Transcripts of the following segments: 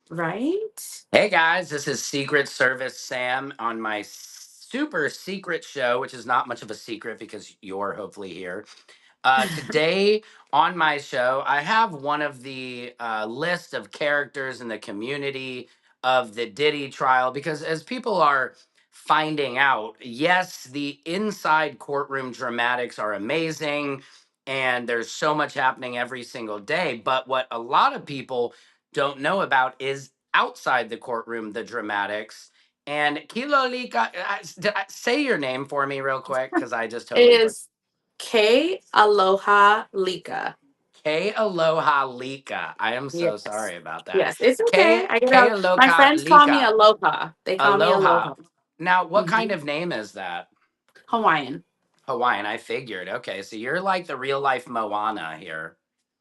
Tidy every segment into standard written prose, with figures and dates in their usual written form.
Right? Hey guys, this is Secret Service Sam on my super secret show, which is not much of a secret because you're hopefully here. Today on my show, I have one of the list of characters in the community of the Diddy trial because as people are finding out, yes, the inside courtroom dramatics are amazing and there's so much happening every single day. But what a lot of people don't know about is outside the courtroom, the dramatics. And Kealohalika, say your name for me real quick because I just It totally butchered. is Kealohalika. Kealohalika. I am so Yes. sorry about that. Yes, it's okay. I get out. My friends call me Kealohalika. Aloha. They call me Aloha. Aloha. Now, what kind Hmm. of name is that? Hawaiian. Hawaiian, I figured. Okay, so you're like the real life Moana here.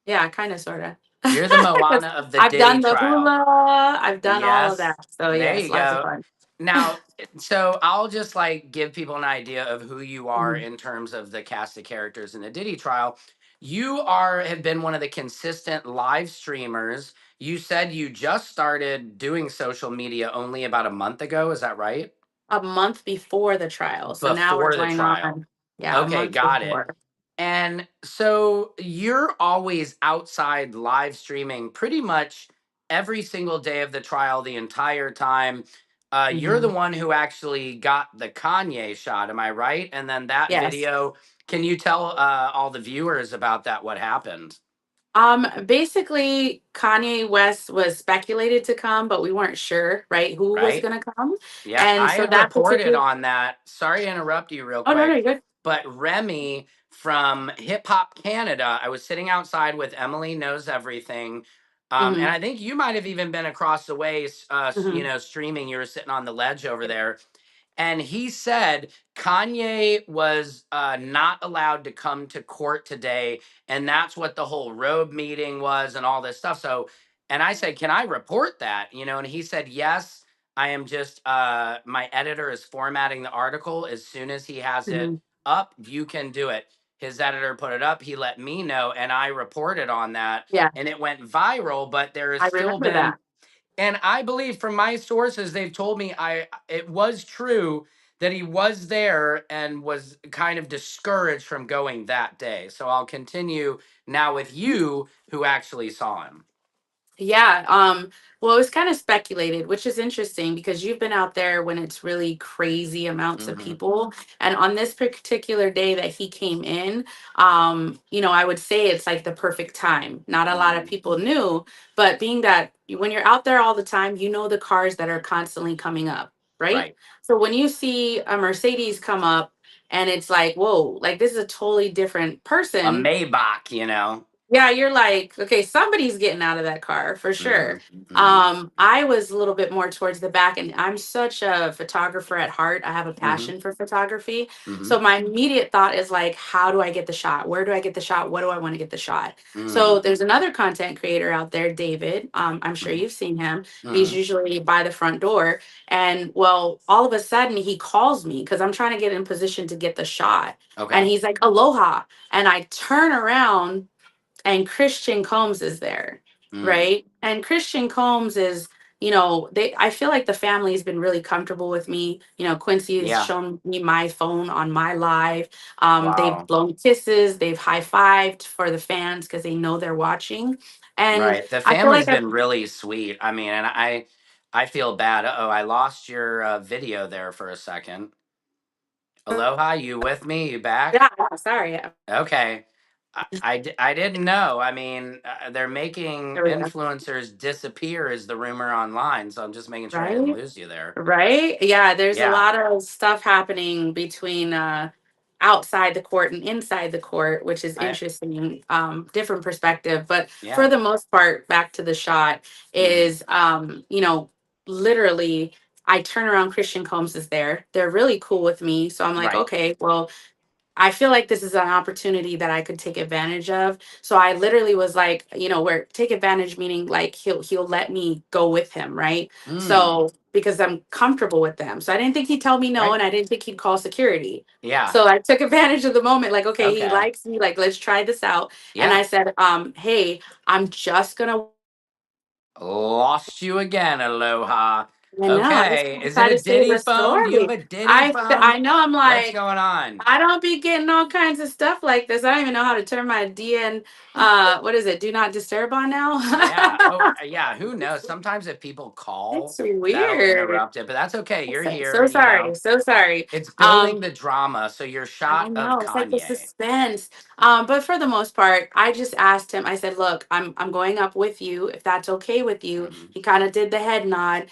Yeah, kind of, sort of. You're the Moana of the I've Diddy done the trial. hula. I've done all of Yes. that. So There yes, you lots of go. fun. Now, so I'll just like give people an idea of who you are Mhm. in terms of the cast of characters in the Diddy trial. You are have been one of the consistent live streamers. You said you just started doing social media only about a month ago. Is that right? A month before the trial. So now we're Before the going trial. on, yeah, a Okay, month got it. before. And so you're always outside live streaming pretty much every single day of the trial, the entire time. You're the Hmm. one who actually got the Kanye shot, am I right? And then that Yes. video, can you tell all the viewers about that, what happened? Basically, Kanye West was speculated to come, but we weren't sure, right, who was Right? going to come. Yeah, And I so had that reported particular, on that. Sorry to interrupt you real oh, no, no, quick, you're good. but Remy from Hip Hop Canada, I was sitting outside with Emily Knows Everything. And Hmm. I think you might have even been across the way, Hmm. streaming. You were sitting on the ledge over there. And he said Kanye was not allowed to come to court today. And that's what the whole robe meeting was and all this stuff. So, and I said, can I report that? And he said, yes, I am just, my editor is formatting the article. As soon as he has it Hmm. up, you can do it. His editor put it up. He let me know, and I reported on that, Yeah, and it went viral. But there has I still remember been, that. and I believe from my sources, they've told me it was true that he was there and was kind of discouraged from going that day. So I'll continue now with you, who actually saw him. Yeah. Well, it was kind of speculated, which is interesting because you've been out there when it's really crazy amounts of Hmm. people. And on this particular day that he came in, I would say it's like the perfect time. Not a lot of Hmm. people knew, but being that when you're out there all the time, you know the cars that are constantly coming up, right? Right. So when you see a Mercedes come up and it's like, whoa, like this is a totally different A person. Maybach. Yeah, you're like, okay, somebody's getting out of that car for Hmm. sure. Hmm. I was a little bit more towards the back, and I'm such a photographer at heart. I have a Hmm. passion for photography. Hmm. So my immediate thought is like, how do I get the shot? Where do I get the shot? What do I want to get the shot? So Hmm. there's another content creator out there, David. I'm sure you've seen him. He's Hmm. usually by the front door. And well, all of a sudden he calls me because I'm trying to get in position to get the shot. And Okay. he's like, Aloha. And I turn around and Christian Combs is there, Mm. right? And Christian Combs is, they I feel like the family's been really comfortable with me. Quincy has Yeah. shown me my phone on my live. They've Wow. blown kisses, they've high-fived for the fans because they know they're watching. And Right. The I feel family's like I've been really sweet. I mean, and I feel bad. Oh, I lost your video there for a second. Aloha, you with me? You back? yeah, sorry. Yeah. Okay. I didn't know. I mean, they're making There we go. influencers disappear is the rumor online. So I'm just making sure I didn't Right? lose you there. Right? Yeah, there's a Yeah. lot of stuff happening between outside the court and inside the court, which is I interesting, different perspective. But for yeah. the most part, back to the shot Hmm. is, literally, I turn around, Christian Combs is there. They're really cool with me. So I'm like, Right. okay, well, I feel like this is an opportunity that I could take advantage of. So I literally was like, where take advantage meaning like he'll let me go with him, right? Mm. So because I'm comfortable with them. So I didn't think he'd tell me no Right. and I didn't think he'd call security. Yeah. So I took advantage of the moment, like, okay, he Okay. likes me, like, let's try this out. And Yeah. I said, hey, I'm just gonna Lost you again, Aloha. I know. I just Okay, kinda is it try a to say Diddy the phone? Do you have story. a Diddy I phone? know. I'm What's like, going on? I don't be getting all kinds of stuff like this. I don't even know how to turn my DN. What is it? Do not disturb on now. Yeah. Oh, yeah. Who knows? Sometimes if people It's call, that'll weird. interrupt it, but that's okay. You're So, here. so sorry. So sorry. It's Um, building the drama. So your I shot of know it's like the Kanye. suspense. But for the most part, I just asked him. I said, "Look, I'm going up with you if that's okay with you." Hmm. He kind of did the head nod.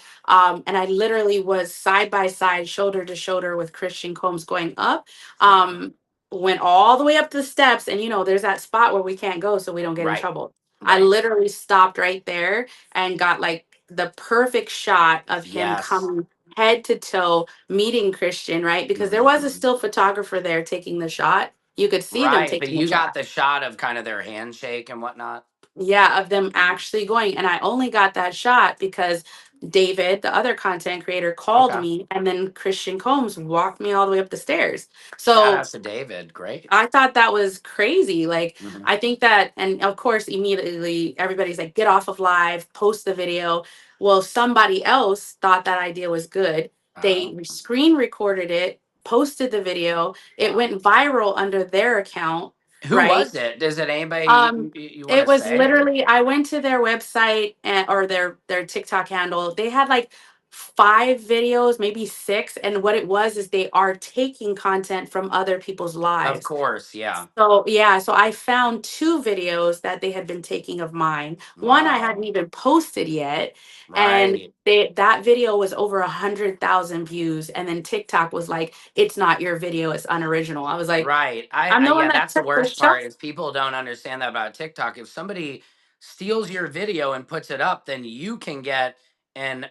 And I literally was side by side, shoulder to shoulder with Christian Combs going up. Okay. Um, went all the way up the steps, and there's that spot where we can't go, so we don't get in Right. trouble. I Right. literally stopped right there and got like the perfect shot of him Yes. coming head to toe meeting Christian, right? Because there Hmm. was a Hmm. still photographer there taking the shot. You could see them Right. But taking the you got shot. the shot of kind of their handshake and whatnot. Yeah, of them Hmm. actually going. And I only got that shot because David, the other content creator, called Okay. me and then Christian Combs walked me all the way up the stairs. Shout So out to David. Great. I thought that was crazy. Like, Hmm. I think that, and of course, immediately everybody's like, get off of live, post the video. Well, somebody else thought that idea was good. They Oh, screen recorded it, posted the video. It wow. went viral under their account, Who right? was it? Is it anybody Um, you want it to was say or? literally, I went to their website or their TikTok handle. They had like 5 videos, maybe 6, and what it was is they are taking content from other people's Of lives. course. Yeah. So yeah, so I found 2 videos that they had been taking of mine. One I hadn't Wow. even posted yet, and Right. that video was over 100,000 views. And then TikTok was like, "It's not your video; it's unoriginal." I was like, Right. "I'm the one Yeah, that that's the took the worst shot." part is people don't understand that about TikTok. If somebody steals your video and puts it up, then you can get an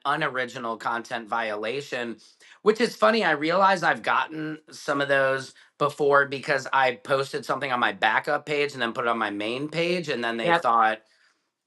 unoriginal content violation, which is funny. I realize I've gotten some of those before because I posted something on my backup page and then put it on my main page, and then they Yep. thought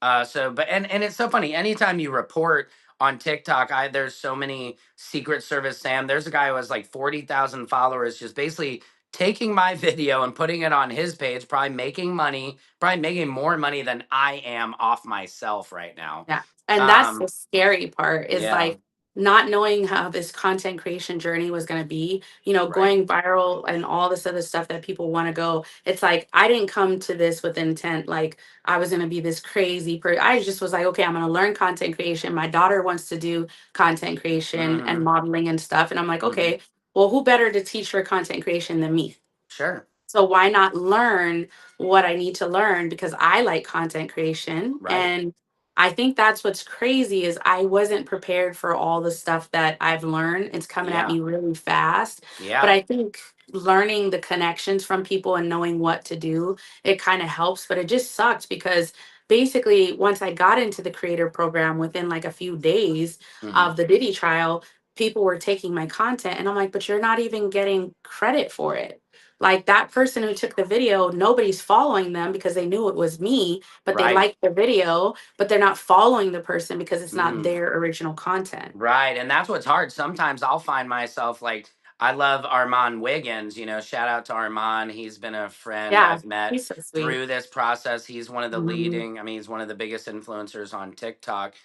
but and it's so funny. Anytime you report on TikTok, there's so many Secret Service Sam. There's a guy who has like 40,000 followers, just basically taking my video and putting it on his page, probably making money, probably making more money than I am off myself right now. Yeah. And that's Um, the scary part is yeah, like not knowing how this content creation journey was going to be, right. going viral and all this other stuff that people want to go. It's like I didn't come to this with intent like I was going to be this crazy person. I just was like, okay, I'm going to learn content creation. My daughter wants to do content creation and Mm-hmm. modeling and stuff. And I'm like, Mm-hmm. okay, well, who better to teach her content creation than me? Sure. So why not learn what I need to learn because I like content creation. Right. And I think that's what's crazy is I wasn't prepared for all the stuff that I've learned. It's coming at Yeah. me really fast. But Yeah. I think learning the connections from people and knowing what to do, it kind of helps. But it just sucked because basically once I got into the creator program within like a few days Mm-hmm. of the Diddy trial, people were taking my content and I'm like, but you're not even getting credit for it. Like that person who took the video, nobody's following them because they knew it was me, but they Right. liked the video, but they're not following the person because it's not Mm. their original content. Right. And that's what's hard. Sometimes I'll find myself like, I love Armand Wiggins, shout out to Armand. He's been a friend Yeah, I've met he's so sweet. through this process. He's one of the Mhm. leading, I mean, he's one of the biggest influencers on TikTok.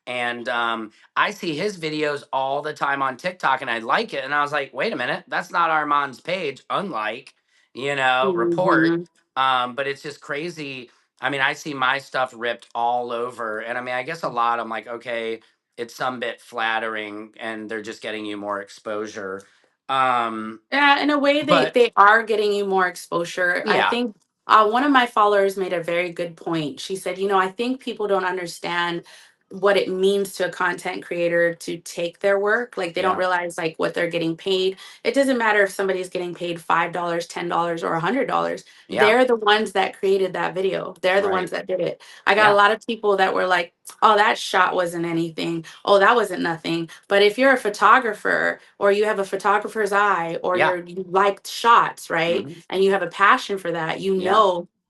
And I see his videos all the time on TikTok and I like it. And I was like, wait a minute, that's not Armand's page, unlike, report. Mhm. But it's just crazy. I mean, I see my stuff ripped all over. And I mean, I guess a lot, I'm like, okay, it's some bit flattering and they're just getting you more exposure. Um, Yeah, in a way they but they are getting you more exposure. I yeah, think one of my followers made a very good point. She said, I think people don't understand what it means to a content creator to take their work. Like they don't yeah, realize like what they're getting paid. It doesn't matter if somebody's getting paid $5, $10, or $100. yeah, They're the ones that created that video. They're the ones right. that did it. I got a Yeah, lot of people that were like, oh, that shot wasn't anything. Oh, that wasn't nothing. But if you're a photographer or you have a photographer's eye or yeah, you like shots, right? hmm, And you have a passion for that, yeah,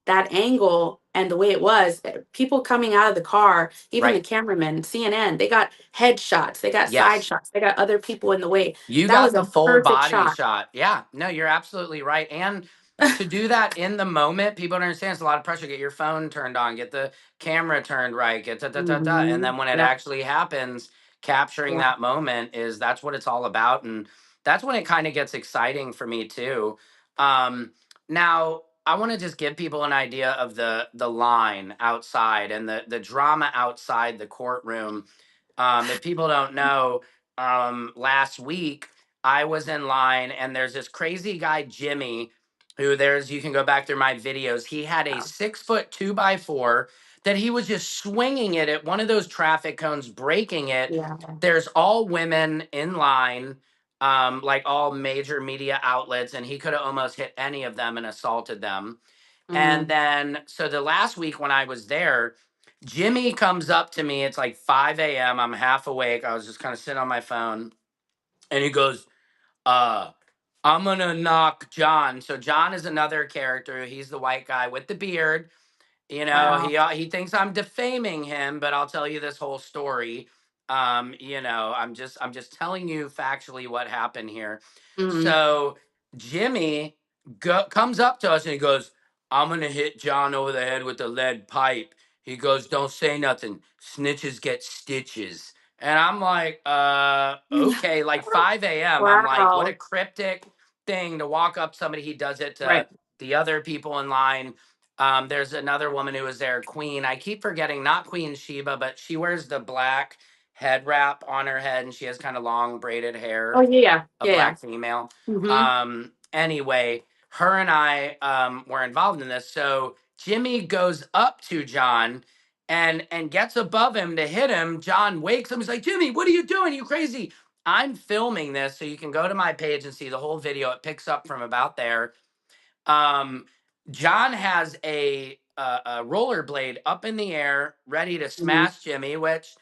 that angle and the way it was, people coming out of the car, even the right. cameramen, CNN, they got headshots, they got side Yes. shots, they got other people in the way. You That got was the a full perfect body shot. shot. Yeah. No, you're absolutely right. And to do that in the moment, people don't understand. It's a lot of pressure. Get your phone turned on, get the camera turned right, get da da da da. And Hmm. then when it Yep. actually happens, capturing Yeah. that moment is that's what it's all about. And that's when it kind of gets exciting for me too. Um, Now I want to just give people an idea of the line outside and the drama outside the courtroom. If people don't know, last week I was in line and there's this crazy guy, Jimmy, who there's, you can go back through my videos. He had a Wow. 6 foot 2x4 that he was just swinging it at one of those traffic cones, breaking it. Yeah. There's all women in line, like all major media outlets, and he could have almost hit any of them and assaulted them. And Mm. then, so the last week when I was there, Jimmy comes up to me. It's like 5 a.m. I'm half awake. I was just kind of sitting on my phone. And he goes, uh, I'm going to knock John. So John is another character. He's the white guy with the beard. You know, Wow. he thinks I'm defaming him, but I'll tell you this whole story. I'm just telling you factually what happened here. Mm. So Jimmy comes up to us and he goes, "I'm gonna hit John over the head with a lead pipe." He goes, "Don't say nothing. Snitches get stitches." And I'm like, okay, like 5 a.m. I'm like, what a Wow. cryptic thing to walk up somebody. He does it to Right. the other people in line. There's another woman who was there, Queen. I keep forgetting, not Queen Sheba, but she wears the black head wrap on her head and she has kind of long braided Oh hair, yeah. a Yeah. Yeah. black female. Mm-hmm. Anyway, her and I were involved in this. So Jimmy goes up to John and gets above him to hit him. John wakes him. He's like, "Jimmy, what are you doing? You crazy?" I'm filming this, so you can go to my page and see the whole video. It picks up from about there. um, John has a rollerblade up in the air, ready to Mm-hmm. smash Jimmy. Which,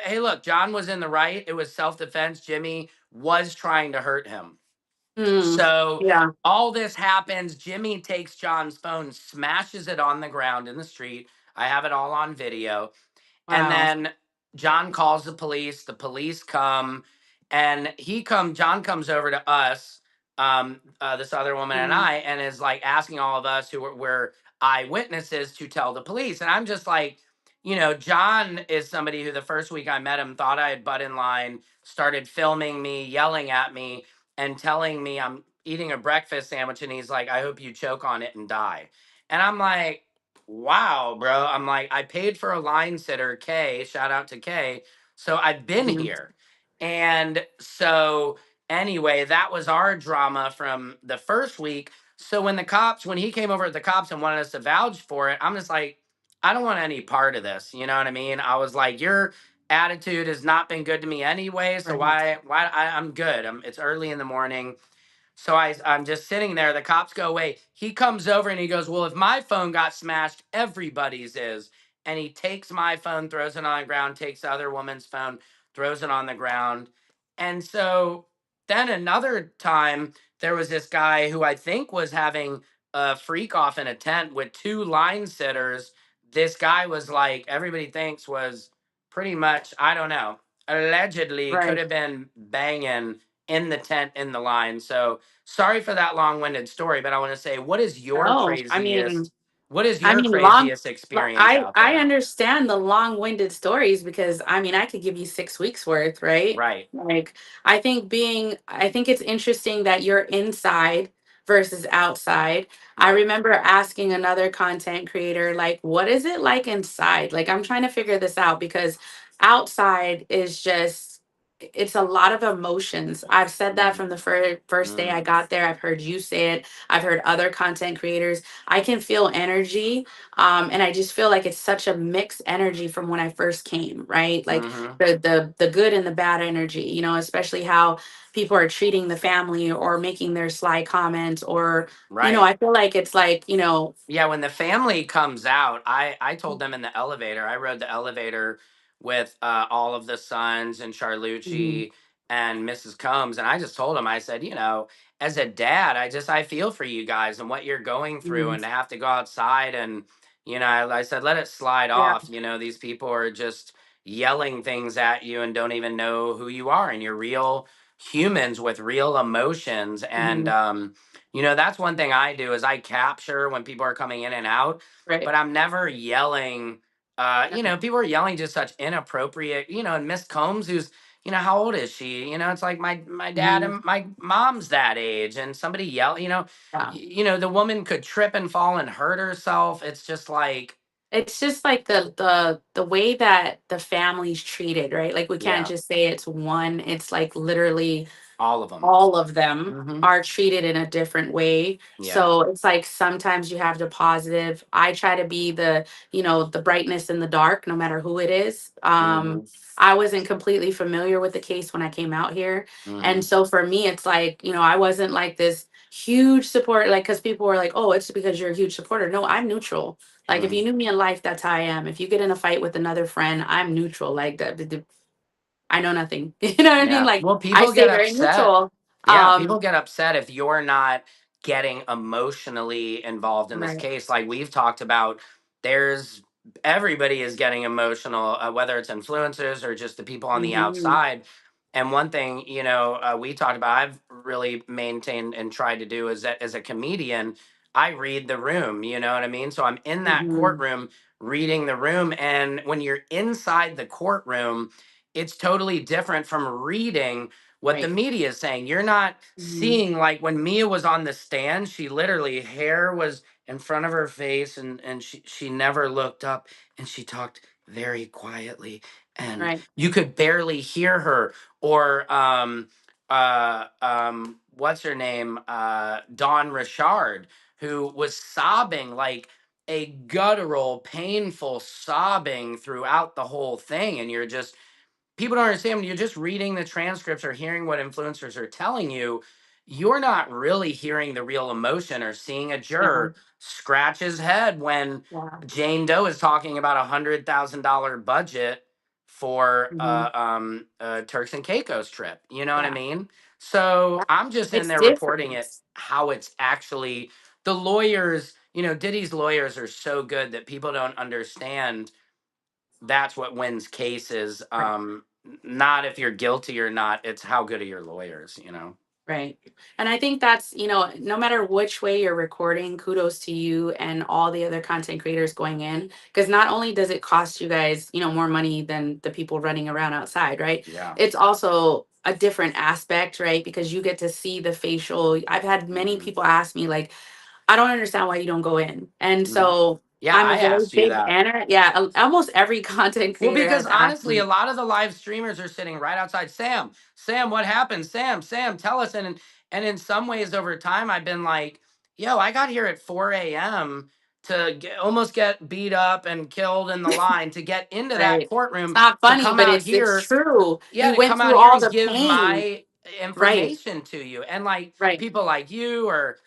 hey, look, John was in the right. It was self defense. Jimmy was trying to hurt him. Mm. So Yeah. all this happens. Jimmy takes John's phone, smashes it on the ground in the street. I have it all on video. And Wow. then John calls the police. The police come, and John comes over to us, this other woman and Mm. I, and is like asking all of us who were eyewitnesses to tell the police. And I'm just like, John is somebody who the first week I met him thought I had butt in line, started filming me, yelling at me, and telling me I'm eating a breakfast sandwich, and he's like, "I hope you choke on it and die." And I'm like, wow, bro. I'm like, I paid for a line sitter, Kay, shout out to Kay. So I've been Mhm. here. And so, anyway, that was our drama from the first week. So when he came over at the cops and wanted us to vouch for it, I'm just like, I don't want any part of this. You know what I mean? I was like, your attitude has not been good to me anyway. So Right. I'm good. It's early in the morning. So I'm just sitting there. The cops go away. He comes over and he goes, "Well, if my phone got smashed, everybody's is." And he takes my phone, throws it on the ground, takes the other woman's phone, throws it on the ground. And so then another time, there was this guy who I think was having a freak off in a tent with two line sitters. This guy was like, everybody thinks was pretty much, I don't know, allegedly could Right. have been banging in the tent in the line. So sorry for that long-winded story, but I want to say, Oh, I mean, what is I your mean, long. craziest experience I out I there? understand the long-winded stories because I mean I could give you 6 weeks worth, right? Right. Like I think it's interesting that you're inside versus outside. I Right. remember asking another content creator like, what is it like inside? Like I'm trying to figure this out because outside is just it's a lot of emotions. I've said that Mm, from the first day I mm, got there. I've heard you say it. I've heard other content creators. I can feel energy, and I just feel like it's such a mixed energy from when I first came, right? Like mm-hmm. the good and the bad energy, especially how people are treating the family or making their sly comments or Right. I feel like it's like, Yeah, when the family comes out, I told them in the elevator. I rode the elevator with all of the sons and Mhm. Charlucci and Mrs. Combs, and I just told them, I said, as a dad, I feel for you guys and what you're going through, Mhm. and to have to go outside and I said, let it slide Yeah. off. These people are just yelling things at you and don't even know who you are, and you're real humans with real emotions. And Mhm. that's one thing I do is I capture when people are coming in and out, Right. but I'm never yelling. Okay. People are yelling just such inappropriate, and Miss Combs, who's, how old is she? It's like my dad Mhm. and my mom's that age, and somebody yell, Yeah. the woman could trip and fall and hurt herself. It's just like, It's just like the way that the family's treated, right? Like we can't yeah, just say it's one. It's like literally all of them. all of them Hmm. are treated in a different way. Yeah. So it's like sometimes you have the positive. I try to be the brightness in the dark, no matter who it is. Hmm. I wasn't completely familiar with the case when I came out here. And Hmm. so for me, it's like, I wasn't like this huge support, like, because people were like, oh, it's because you're a huge supporter. No, I'm neutral. Like, if Hmm. you knew me in life, that's how I am. If you get in a fight with another friend, I'm neutral. Like, I know nothing. You know what I mean? Yeah. Like, Well, I people stay get very upset. neutral. Yeah, people Um, get upset if you're not getting emotionally involved in this right. case. Like we've talked about, there's everybody is getting emotional, whether it's influencers or just the people on the Mhm. outside. And one thing, we talked about, I've really maintained and tried to do is that as a comedian, I read the room, you know what I mean? So I'm in that Mhm. courtroom reading the room. And when you're inside the courtroom, it's totally different from reading what the Right. media is saying. You're not Mhm. seeing, like when Mia was on the stand, she literally hair was in front of her face, and she never looked up, and she talked very quietly, and Right. you could barely hear her. Or what's her name? Dawn Richard, who was sobbing like a guttural, painful sobbing throughout the whole thing. And you're just, people don't understand, when you're just reading the transcripts or hearing what influencers are telling you, you're not really hearing the real emotion or seeing a Yeah. juror scratch his head when Yeah. Jane Doe is talking about $100,000 budget for Mhm. a Turks and Caicos trip. You know what I Yeah. mean? So Yeah. I'm just in It's there reporting it different. how it's actually, the lawyers, Diddy's lawyers are so good that people don't understand that's what wins cases. Right. Not if you're guilty or not, it's how good are your lawyers. Right. And I think that's, no matter which way you're recording, kudos to you and all the other content creators going in. Because not only does it cost you guys, more money than the people running around outside, right? Yeah. It's also a different aspect, right? Because you get to see the facial. I've had many Hmm. people ask me, like, I don't understand why you don't go in. And Hmm. so Yeah, I'm a I very asked you big that. anner. Yeah, almost every content Well, creator because has asked honestly, a me. lot of the live streamers are sitting right outside. Sam, what happened? Sam, tell us. And in some ways, over time, I've been like, yo, I got here at 4 a.m. to almost get beat up and killed in the line to get into that Right. It's courtroom not to funny, come but out it's here. true. Yeah, You to went come through out here all and the give pain. my Right. information to you. And like Right. people like you or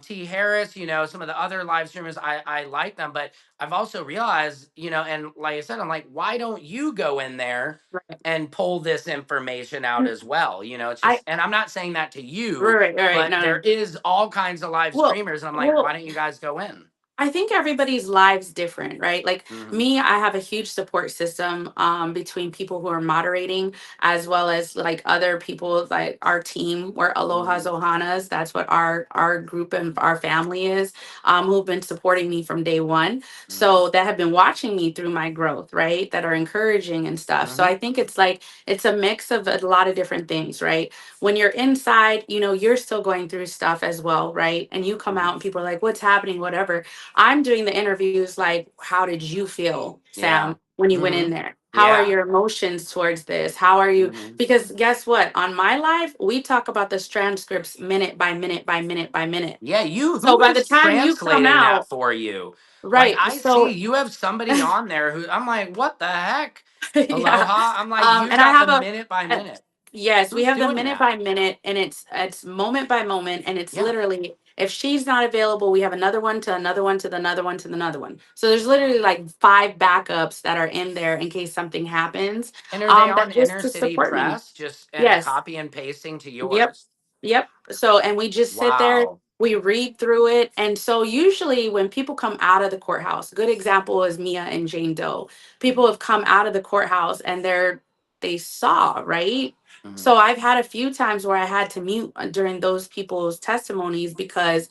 T Harris, some of the other live streamers, I like them. But I've also realized, and like I said, I'm like, why don't you go in there Right. and pull this information out Mm, as well? It's I just, and I'm not saying that to you, right. but No, there no. is all kinds of live Well, streamers. And I'm like, why well, don't you guys go in? I think everybody's lives different, right? Like Hmm. me, I have a huge support system between people who are moderating as well as like other people like our team. We're Aloha Hmm. Zohanas. That's what our group and our family is, who've been supporting me from day one. Hmm. So that have been watching me through my growth, right? That are encouraging and stuff. So Hmm. I think it's like it's a mix of a lot of different things, right? When you're inside, you're still going through stuff as well, right? And you come Hmm. out and people are like, what's happening, whatever. I'm doing the interviews like, how did you feel, Yeah. Sam, when you went Hmm. in there? How are Yeah. your emotions towards this? How are you? Hmm. Because guess what? On my live, we talk about the transcripts minute by minute by minute by minute. Yeah, So who by the is time you come translating that out, for you? Like right? I see So you have somebody on there who I'm like, what the heck? yeah. Aloha. I'm like, you And I got the have minute by a minute. yes, we Who's have the doing minute that? by minute, and it's moment by moment, and it's Yeah. literally if she's not available, we have another one to another one to the another one to the another one. So there's Wow. literally like five backups that are in there in case something happens. And are they on That just inner to city support me. press just and Yes. copy and pasting to Yep. yours? Yep. So, and we just sit there, Wow. we read through it. And so, usually, when people come out of the courthouse, good example is Mia and Jane Doe. People Mhm. have come out of the courthouse and they're they saw, right? Mhm. So I've had a few times where I had to mute during those people's testimonies because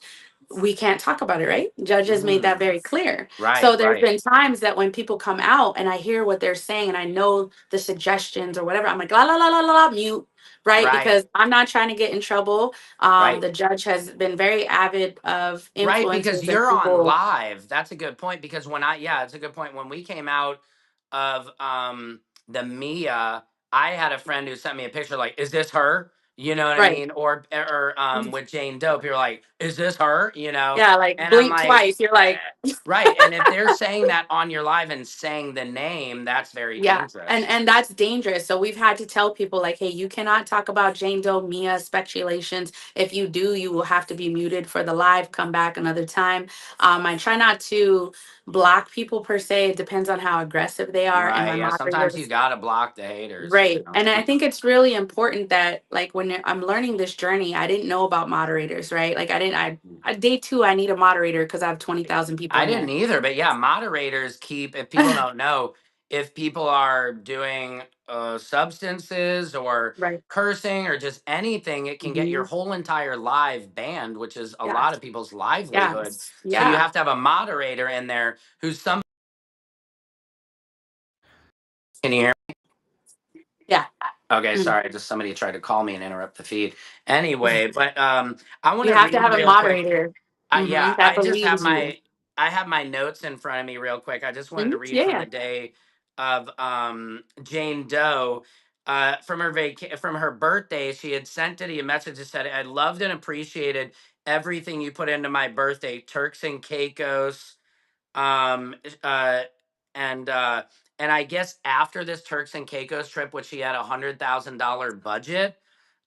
we can't talk about it, right? Judges made that Mhm. very clear. Right, So there's right, been times that when people come out and I hear what they're saying and I know the suggestions or whatever, I'm like, la la la la la, la, mute, right? right, Because I'm not trying to get in trouble. right. The judge has been very avid of Right, because influencers and you're on people. live. That's a good point because yeah, it's a good point. When we came out of the Mia, I had a friend who sent me a picture like, "Is this her?" You know what I Right. mean? Or with Jane Doe, people are like, "Is this her?" You know? Yeah, like And I'm blink like, twice. You're like, right. And if they're saying that on your live and saying the name, that's very yeah, dangerous. and that's dangerous. So we've had to tell people like, hey, you cannot talk about Jane Doe, Mia speculations. If you do, you will have to be muted for the live. Come back another time. I try not to block people per se. It depends on how aggressive they are, and Right. my Yeah. Sometimes you moderators. gotta block the haters, you Right. know. And I think it's really important that like when I'm learning this journey, I didn't know about moderators, right? Like I didn't I day 2 I need a moderator because I have 20,000 people I in didn't there. either, but yeah, moderators keep, if people don't know, if people are doing substances or Right. cursing or just anything, it can get your Hmm. whole entire live banned, which is a Yeah. lot of people's livelihood. Yes. So you Yeah. have to have a moderator in there who's some. Can you hear me? Yeah. Okay, Mhm. sorry, just somebody tried to call me and interrupt the feed. Anyway, but I want You to have to read have a real quick. moderator, Yeah, that believes you. I have my notes in front of me real quick. I just wanted to Mhm. read Yeah, from the yeah. day of Jane Doe. From her birthday, she had sent Diddy a message that said, "I loved and appreciated everything you put into my birthday, Turks and Caicos, um, uh, and uh, and I guess after this Turks and Caicos trip, which she had $100,000 budget,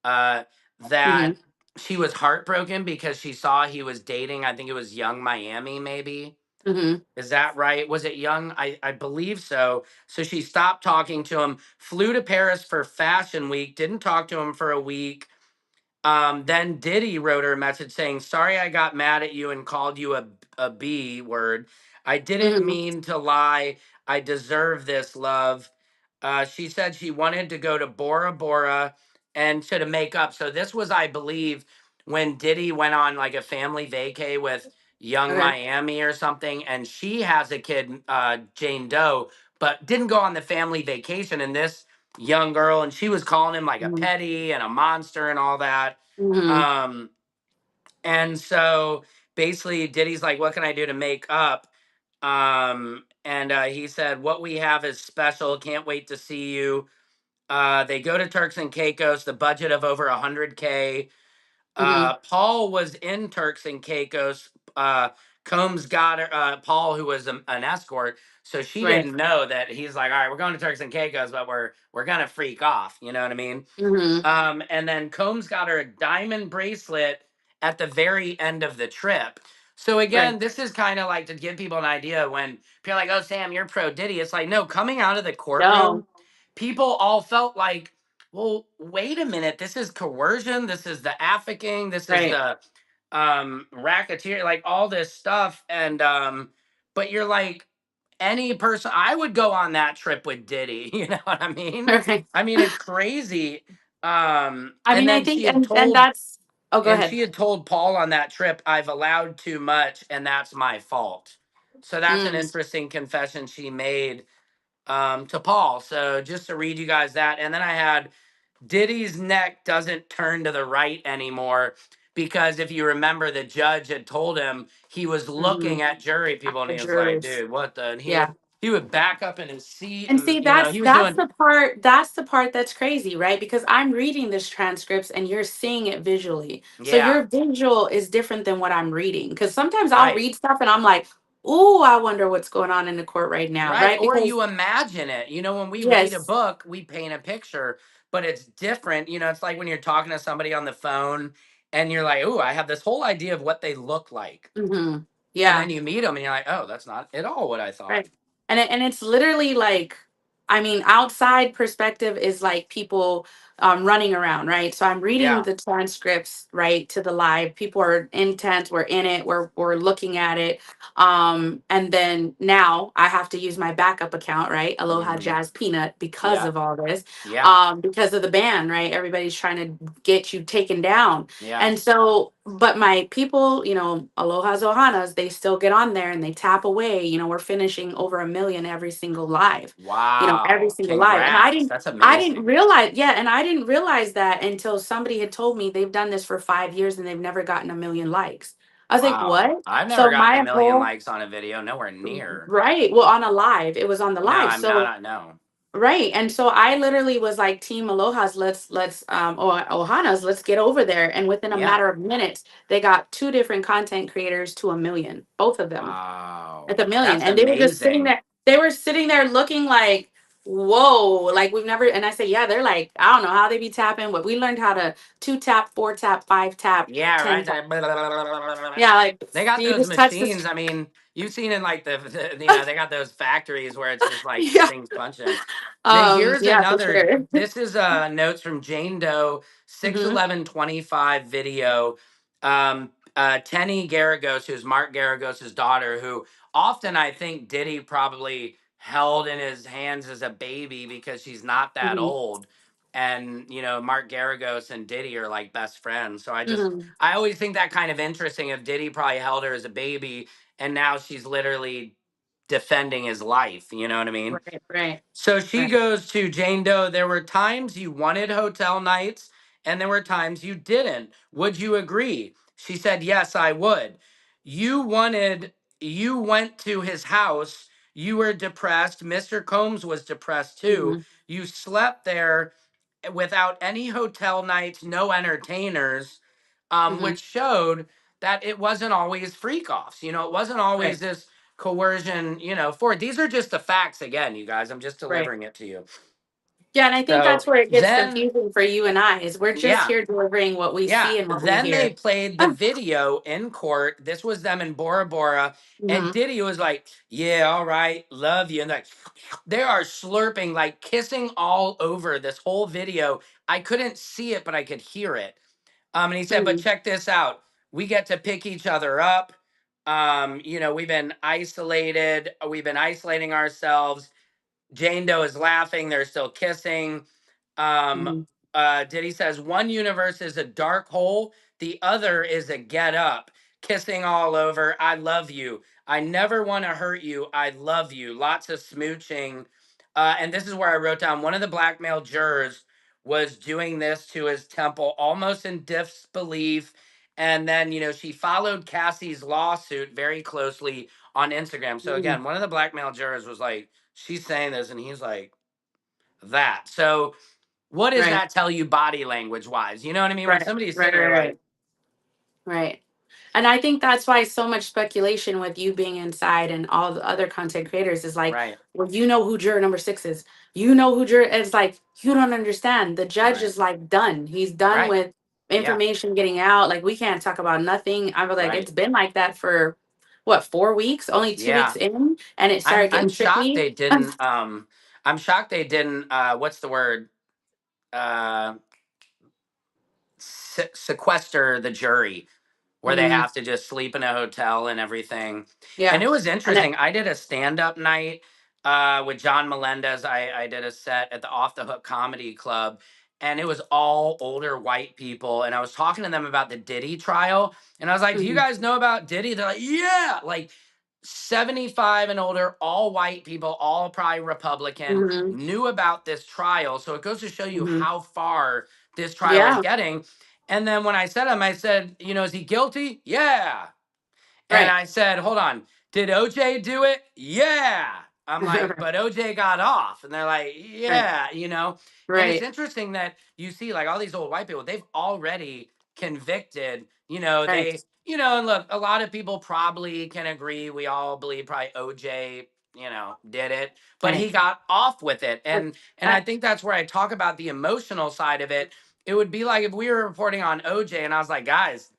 uh, that Mhm. she was heartbroken because she saw he was dating. I think it was Young Miami, maybe. Mhm. Is that right? Was it Young? I believe so. So she stopped talking to him, flew to Paris for Fashion Week, didn't talk to him for a week. Then Diddy wrote her a message saying, "Sorry, I got mad at you and called you a B word. I didn't Mhm. mean to lie. I deserve this, love." She said she wanted to go to Bora Bora and to make up. So this was, I believe, when Diddy went on like a family vacay with Young Okay. Miami or something, and she has a kid, Jane Doe, but didn't go on the family vacation. And this young girl, and she was calling him like a Mhm. petty and a monster and all that. Mhm. Um, and so basically, Diddy's like, "What can I do to make up?" And he said, "What we have is special. Can't wait to see you." They go to Turks and Caicos, the budget of over 100K. Mhm. Paul was in Turks and Caicos. Combs got her, Paul, who was an escort, so she Right. didn't know that he's like, "All right, we're going to Turks and Caicos, but we're gonna freak off." You know what I mean? Mhm. And then Combs got her a diamond bracelet at the very end of the trip. So Right. again, this is kind of like to give people an idea when people are like, "Oh, Sam, you're pro Diddy." It's like, no, coming out of the No. courtroom, people all felt like, well, wait a minute, this is coercion, this is the affecting, this is Right. the racketeer, like all this stuff. And but you're like, any person, I would go on that trip with Diddy. You know what I mean? Right. I mean, it's crazy. I And mean, I then think and that's oh, go ahead. she had told Paul on that trip, "I've allowed too much, and that's my fault." So that's an Mm. interesting confession she made to Paul. So just to read you guys that, and then I had Diddy's neck doesn't turn to the right anymore because if you remember, the judge had told him he was Mhm. looking at jury people, and The he was like, jurors. "Dude, what the?" And Yeah. he would back up in his seat, And and see, he that's was doing, that's the part that's crazy, right? Because I'm reading this transcripts and you're seeing it visually. So yeah, your visual is different than what I'm reading. Because sometimes I'll right. read stuff and I'm like, "Ooh, I wonder what's going on in the court right now," Right. right? Or Because you imagine it. You know, when we read a yes, book, we paint a picture, but it's different. You know, it's like when you're talking to somebody on the phone and you're like, "Oh, I have this whole idea of what they look like." hmm, And yeah, then you meet them and you're like, "Oh, that's not at all what I thought." right. And it's literally like, I mean, outside perspective is like people. running around, right? So I'm reading Yeah. the transcripts, right, to the live. People are intent, we're in it, we're looking at it. And then now I have to use my backup account, right? Aloha Hmm. Jazz Peanut, because Yeah. of all this, Yeah. because of the ban, right? Everybody's trying to get you taken down. Yeah. And so, but my people, Aloha's Ohanas, they still get on there and they tap away. We're finishing over 1 million every single live, every Wow. single live. And Congrats. That's I didn't amazing. realize, yeah, and I didn't realize that until somebody had told me they've done this for 5 years and they've never gotten 1 million likes. I was like, Wow. what? I've never So gotten a my million whole, likes on a video. Nowhere near. right, well, on a live, it was on the No, live. I'm not. So, Not no. right. And so I literally was like, Team Aloha's, Ohana's, let's get over there. And within a Yeah. matter of minutes, they got two different content creators to 1 million, both of them at Wow. 1 million. That's And they were just sitting amazing. there. They were sitting there looking like, whoa, like we've never. And I said, yeah, they're like, I don't know how they be tapping, but we learned how to two tap, four tap, five tap, Yeah, 10 right. tap. Yeah, like They got you those just touch machines. this. I mean, you've seen in like they got those factories where it's just like Yeah. things punching. Then here's Yeah, for another. sure. This is notes from Jane Doe, six Hmm. eleven 25 video. Tenny Garagos, who's Mark Garagos' daughter, who often I think Diddy probably held in his hands as a baby because she's not that Hmm. old. And Mark Garagos and Diddy are like best friends. So Hmm. I always think that kind of interesting if Diddy probably held her as a baby and now she's literally defending his life. You know what I mean? Right, right, So she right. goes to Jane Doe. There were times you wanted hotel nights and there were times you didn't. Would you agree? She said, yes, I would. You went to his house. You were depressed. Mr. Combs was depressed too. Hmm. You slept there without any hotel nights, no entertainers, Hmm. which showed that it wasn't always freak offs. It wasn't always Right, this coercion, for these are just the facts again, you guys. I'm just right. delivering it to you. Yeah, and I think So that's where it gets then, confusing for you and I is we're just yeah, here delivering what we yeah. see and what we Then they hear. played the video in court. This was them in Bora Bora. And Hmm. Diddy was like, yeah, all right, love you. And like, they are slurping, like kissing all over this whole video. I couldn't see it, but I could hear it. And he said, but Hmm. check this out. We get to pick each other up. We've been isolated. We've been isolating ourselves. Jane Doe is laughing. They're still kissing. Um, Hmm. Diddy says one universe is a dark hole, the other is a get up. Kissing all over. I love you. I never want to hurt you. I love you. Lots of smooching. And this is where I wrote down one of the blackmail jurors was doing this to his temple almost in disbelief. And then, she followed Cassie's lawsuit very closely on Instagram. So, Hmm. again, one of the blackmail jurors was like, she's saying this, and he's like, that. So, what does Right, that tell you body language wise? You know what I mean? When right, somebody's right, sitting there right, like, right, right. And I think that's why so much speculation with you being inside and all the other content creators is like, right, well, you know who juror number six is. You know who juror. It's like you don't understand. The judge right, is like done. He's done right, with yeah, information getting out. Like we can't talk about nothing. I was like, right, it's been like that for what, 4 weeks? Only 2 weeks yeah. in, and it I'm started I'm getting shocked tricky. they didn't. I'm shocked they didn't. What's the word? Uh, sequester the jury where they Hmm. have to just sleep in a hotel and everything. And Yeah, it was and that. interesting. I did a stand up night with John Melendez. I did a set at the Off the Hook Comedy Club, and it was all older white people. And I was talking to them about the Diddy trial. And I was like, do you Hmm. guys know about Diddy? They're like, yeah. Like 75 and older, all white people, all probably Republican, Hmm. knew about this trial. So it goes to show you Hmm. how far this trial is Yeah, getting. And then when I said him, I said, is he guilty? Yeah. And right. I said, hold on, did OJ do it? Yeah. I'm like, but OJ got off. And they're like, Right, yeah. And it's right, interesting that you see like all these old white people, they've already convicted, right, and look, a lot of people probably can agree. We all believe probably OJ, did it, but he right. got off with it. But, And uh, I think that's where I talk about the emotional side of it. It would be like if we were reporting on OJ and I was like, guys,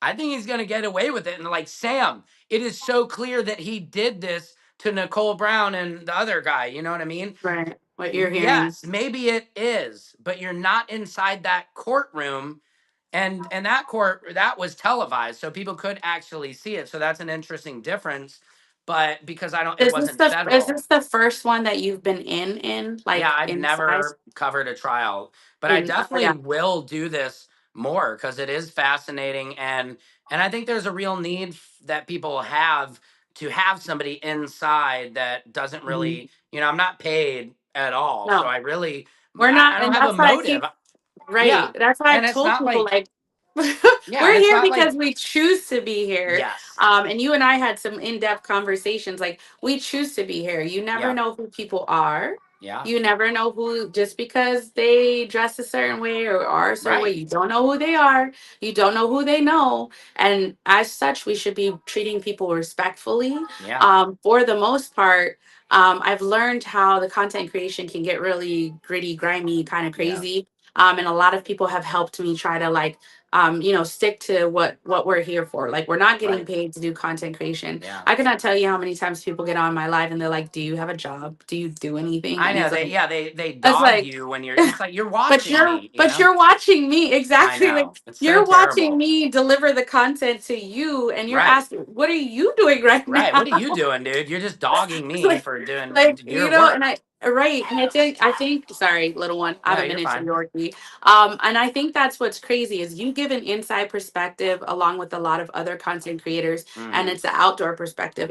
I think he's going to get away with it. And like, Sam, it is so clear that he did this to Nicole Brown and the other guy. You know what I mean? right. what you're hearing. Yes, maybe it is, but you're not inside that courtroom, and that court that was televised, so people could actually see it. So that's an interesting difference. But because I don't, it wasn't Is federal. this the first one that you've been in Yeah, like I've inside never covered a trial, but I in definitely yeah. will do this more because it is fascinating, and I think there's a real need that people have to have somebody inside that doesn't Mhm. really, I'm not paid at all, so No, I really, we're I not, don't and have a that's why I motive. keep right. Yeah, That's why and I've it's told not people like, like yeah, and we're it's here not like, because we choose to be here. yes, And you and I had some in-depth conversations. Like we choose to be here. You never yeah, know who people are. yeah, You never know who just because they dress a certain way or are a certain way. right, You don't know who they are. You don't know who they know. And as such, we should be treating people respectfully. yeah, For the most part, I've learned how the content creation can get really gritty, grimy, kind of yeah, crazy. And a lot of people have helped me try to like stick to what we're here for. Like we're not getting right, paid to do content creation. yeah. I cannot tell you how many times people get on my live and they're like, "Do you have a job? Do you do anything?" I And know it's they, like, yeah, they it's dog like, you when you're. It's like you're but watching you're me, but you're watching me I exactly like know. It's so you're watching terrible. me deliver the content to you, and you're Right. asking, "What are you doing right Right. What are now?" you doing, dude? You're just dogging It's me for doing like your and work. I right, and I think sorry, little one, I have No, a you're miniature fine. Yorkie, and I think that's what's crazy is you give an inside perspective along with a lot of other content creators, and Hmm. it's the outdoor perspective.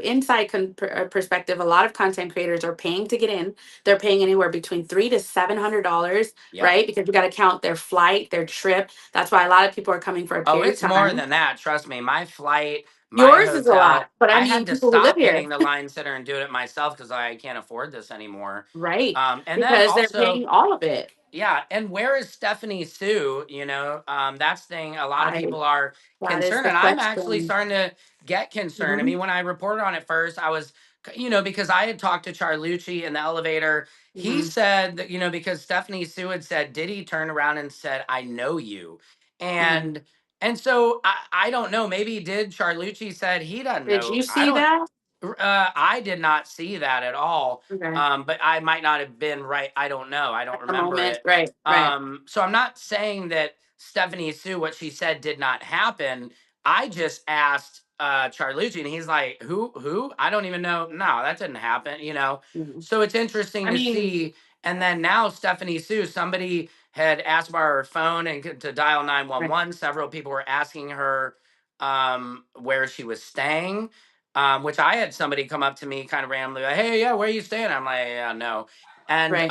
Perspective, a lot of content creators are paying to get in. They're paying anywhere between $300 to $700, Yep. right? Because you got to count their flight, their trip. That's why a lot of people are coming for a Oh, period it's of more time. than that. Trust me. My flight, my Yours is a lot, hotel. but I I had mean, to people who live stop here, paying the line sitter and do it myself because I can't afford this anymore. right? And then Because they're also, paying all of it. yeah, and where is Stephanie Sue? That's the thing. A lot of I people are That is concerned, the and I'm actually question. starting to get concerned. I Mhm, mean, when I reported on it first, I was, because I had talked to Charlucci in the elevator. He mhm, said that, because Stephanie Sue had said, Diddy turned around and said, "I know you," mhm. and so I don't know. Maybe did Charlucci said he doesn't Did know. you I see don't. that? I did not see that at all. Okay. But I might not have been right. I don't know. I don't At the remember moment, it. right, right. So I'm not saying that Stephanie Sue, what she said did not happen. I just asked Charlucci, and he's like, "Who? I don't even know. No, that didn't happen." Mhm. So it's interesting I to mean, see. And then now Stephanie Sue, somebody had asked for her phone and to dial right, 911. Several people were asking her where she was staying, which I had somebody come up to me kind of randomly, like, "Hey, yeah, where are you staying?" I'm like, "Yeah, no," and right.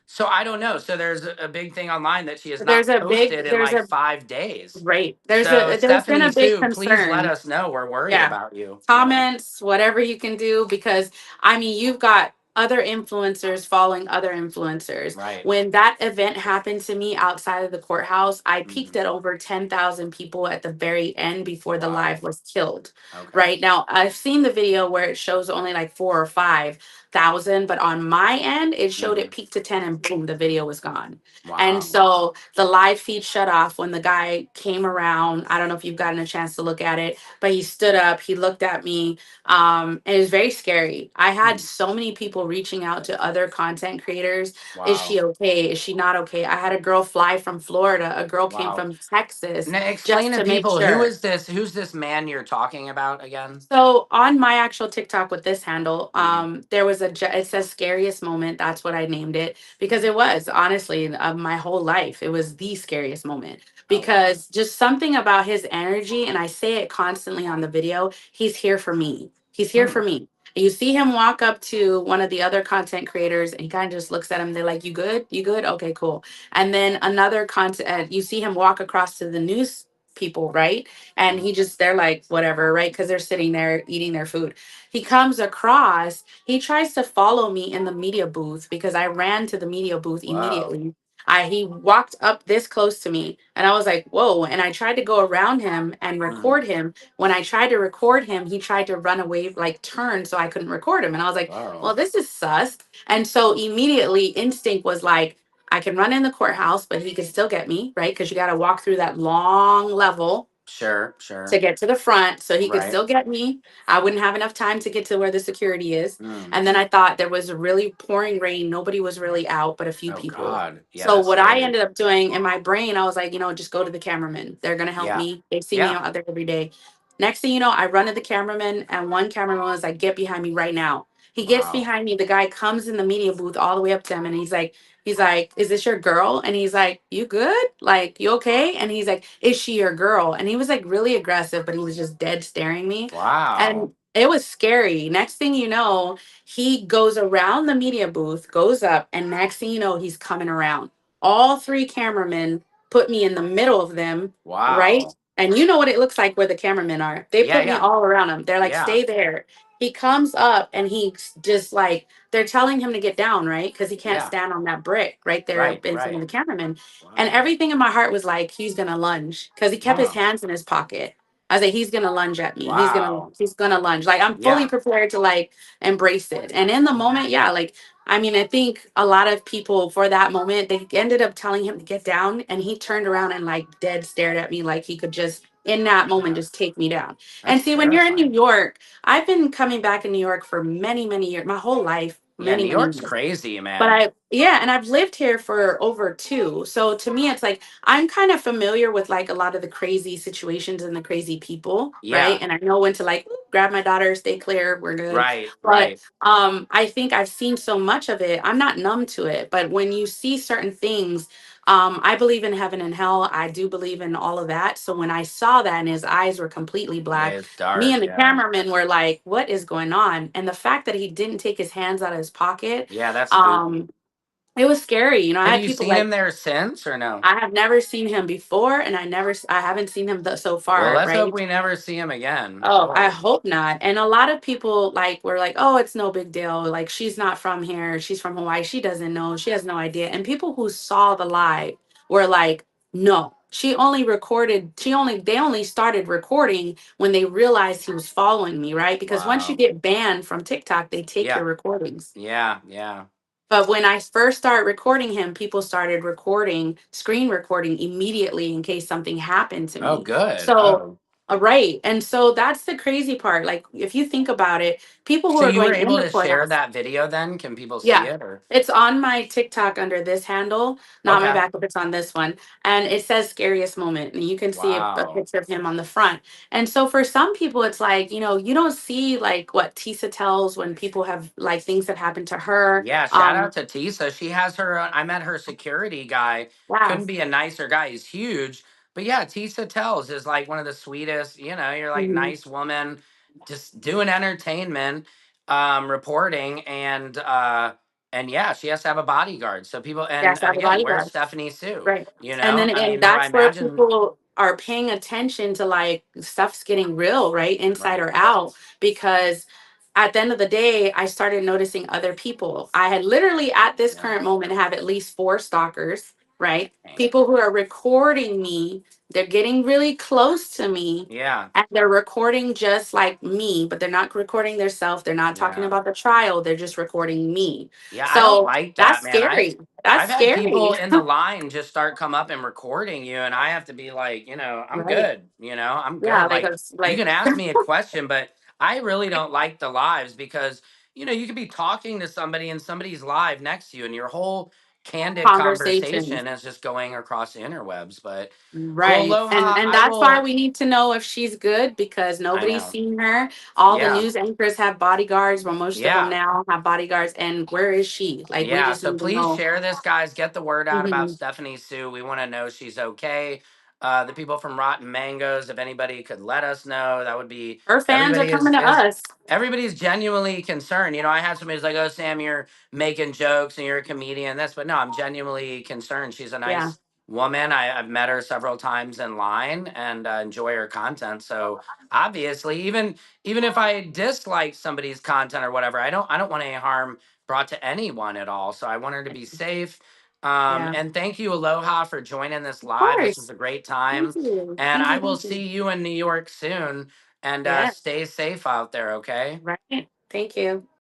so I don't know. So there's a big thing online that she has There's not a big, posted in there's like a 5 days. right. So There's been Stephanie a big Sue, please let concern. us know. We're worried Yeah. about you. Comments, whatever you can do, because I mean, you've got other influencers following other influencers. Right. When that event happened to me outside of the courthouse, I peaked Hmm. at over 10,000 people at the very end before the Wow. live was killed. Okay. Right now, I've seen the video where it shows only like 4 or 5,000, but on my end, it showed Hmm. it peaked to 10 and boom, the video was gone. And Wow. so the live feed shut off when the guy came around. I don't know if you've gotten a chance to look at it, but he stood up, he looked at me, and it was very scary. I had Hmm. so many people reaching out to other content creators. Is Wow. she okay? Is she not okay? I had a girl fly from Florida, a girl came Wow. from Texas Now explain just to to make people, who sure. is this? Who's this man you're talking about again? So on my actual TikTok with this handle, Hmm. there was it says scariest moment. That's what I named it because it was honestly of my whole life. It was the scariest moment Oh wow. because just something about his energy, and I say it constantly on the video. He's here for me. He's here Hmm. for me. You see him walk up to one of the other content creators, and he kind of just looks at him. They're like, "You good? You good? Okay, cool." And then another content, you see him walk across to the news people, right? And Hmm. they're like whatever, right? Because they're sitting there eating their food. He comes across, he tries to follow me in the media booth because I ran to the media booth Whoa. immediately. He walked up this close to me and I was like, whoa. And I tried to go around him and Hmm. record him. When I tried to record him, he tried to run away, like turn so I couldn't record him. And I was like, well, Whoa. this is sus. And so immediately instinct was like, I can run in the courthouse, but he can still get me, right? Because you got to walk through that long level. Sure, to sure. get to the front so he could Right. still get me. I wouldn't have enough time to get to where the security is. Mm. And then I thought there was a really pouring rain. Nobody was really out but a few Oh people. God. Yeah, So that's what I scary. ended up doing in my brain, I was like, just go to the cameraman. They're gonna help Yeah. me. They see me Yeah. out there every day. Next thing you know, I run to the cameraman, and one cameraman was like, get behind me right now. He gets Wow. behind me. The guy comes in the media booth all the way up to him, and he's like, is this your girl? And he's like, you good? Like, you okay? And he's like, is she your girl? And he was like really aggressive, but he was just dead staring me. Wow. And it was scary. Next thing you know, he goes around the media booth, goes up, and next thing you know, he's coming around. All three cameramen put me in the middle of them, right? Wow. And you know what it looks like where the cameramen are. They Yeah, put me yeah. all around him. They're like, Yeah. stay there. He comes up and he's just like, they're telling him to get down, right? Because he can't Yeah. stand on that brick right there Right, in front of right. the cameraman. And Wow. everything in my heart was like, he's gonna lunge because he kept his Wow. hands in his pocket. I was like, he's gonna lunge at me. Wow. He's gonna lunge. Like I'm fully Yeah. prepared to like embrace it. And in the moment, yeah, like I mean, I think a lot of people for that moment, they ended up telling him to get down, and he turned around and like dead stared at me like he could just in that moment God. just take me down. And That's see, when you're in New terrifying. York, I've been coming back in New York for many, many years, my whole life, Yeah, many, New many York's years. crazy, But man. yeah, and I've lived here for over two. So to me, it's like I'm kind of familiar with like a lot of the crazy situations and the crazy people, right? Yeah. And I know when to like "Ooh, grab my daughter, stay clear, we're good." Right, But right. I think I've seen so much of it. I'm not numb to it, but when you see certain things, I believe in heaven and hell. I do believe in all of that. So when I saw that and his eyes were completely Yeah, black, it's me dark. and the Yeah. cameraman were like, "What is going on?" And the fact that he didn't take his hands out of his pocket, Yeah, that's spooky. um, it was scary. I Have had you people seen like, him there since or no? I have never seen him before, and I haven't seen him so Well, far, let's hope right? we never see him again. Oh, I Whoa. hope not. And a lot of people like were like, "Oh, it's no big deal. Like she's not from here. She's from Hawaii. She doesn't know. She has no idea." And people who saw the live were like, "No. They only started recording when they realized he was following me, right? Because once you Wow. get banned from TikTok, they take your Yeah. recordings." Yeah. Yeah. But when I first started recording him, people started screen recording immediately in case something happened to Oh, me. good. So, Oh. right. And so that's the crazy part. Like, if you think about it, people who So are you were going in able the to share courthouse, that video then? Can people see yeah. it or? It's on my TikTok under this handle, not my Okay. backup. It's on this one. And it says scariest moment. And you can see a Wow. picture of him on the front. And so for some people, it's like, you don't see like what Tisa tells when people have like things that happen to her. Yeah, shout out to Tisa. She has her. I met her security guy. Yeah. Couldn't be a nicer guy. He's huge. But yeah, Tisa Tells is like one of the sweetest. You're like Mhm. nice woman, just doing entertainment, reporting, and yeah, she has to have a bodyguard. So people Yes, I and have a again, where's bodyguard. Stephanie Sue? Right. And then I and mean, who I that's where imagine. people are paying attention to like stuff's getting real, right? Inside Right. or out. Because at the end of the day, I started noticing other people. I had literally at this Yeah. current moment have at least four stalkers, right? Dang. People who are recording me. They're getting really close to me. Yeah. And they're recording just like me, but they're not recording themselves. They're not talking Yeah. about the trial. They're just recording me. Yeah, I don't So like that's that, man. scary. That's I've had scary. people in the line just start come up and recording you, and I have to be like, I'm Right. good. I'm Yeah, good. like Like it's you can like ask me a question, but I really don't like the lives because you could be talking to somebody and somebody's live next to you, and your whole candid conversations. conversation is just going across the interwebs. But well, Right. And aloha, and I that's why will. we need to know if she's good because I nobody's know. seen her. All the Yeah, news anchors have bodyguards, well most of them yeah. now have bodyguards and where is she? Like we Yeah, just so need to please know. share this, guys. Get the word out about Mhm. Stephanie Sue. We want to know she's okay. The people from Rotten Mangoes, if anybody could let us know, that would be. Her fans are Everybody coming to is us. everybody's genuinely concerned. I had somebody who's like, "Oh, Sam, you're making jokes and you're a comedian." That's, but no, I'm genuinely concerned. She's a Yeah. nice woman. I've met her several times in line and enjoy her content. So obviously, even if I dislike somebody's content or whatever, I don't want any harm brought to anyone at all. So I want her to be safe. Yeah. Of And thank you, Aloha, for joining this live. This was course. a great Thank time. you. And Thank I you. will Thank you. see you in New York soon. And Yeah. stay safe out there, okay? Right. Thank you.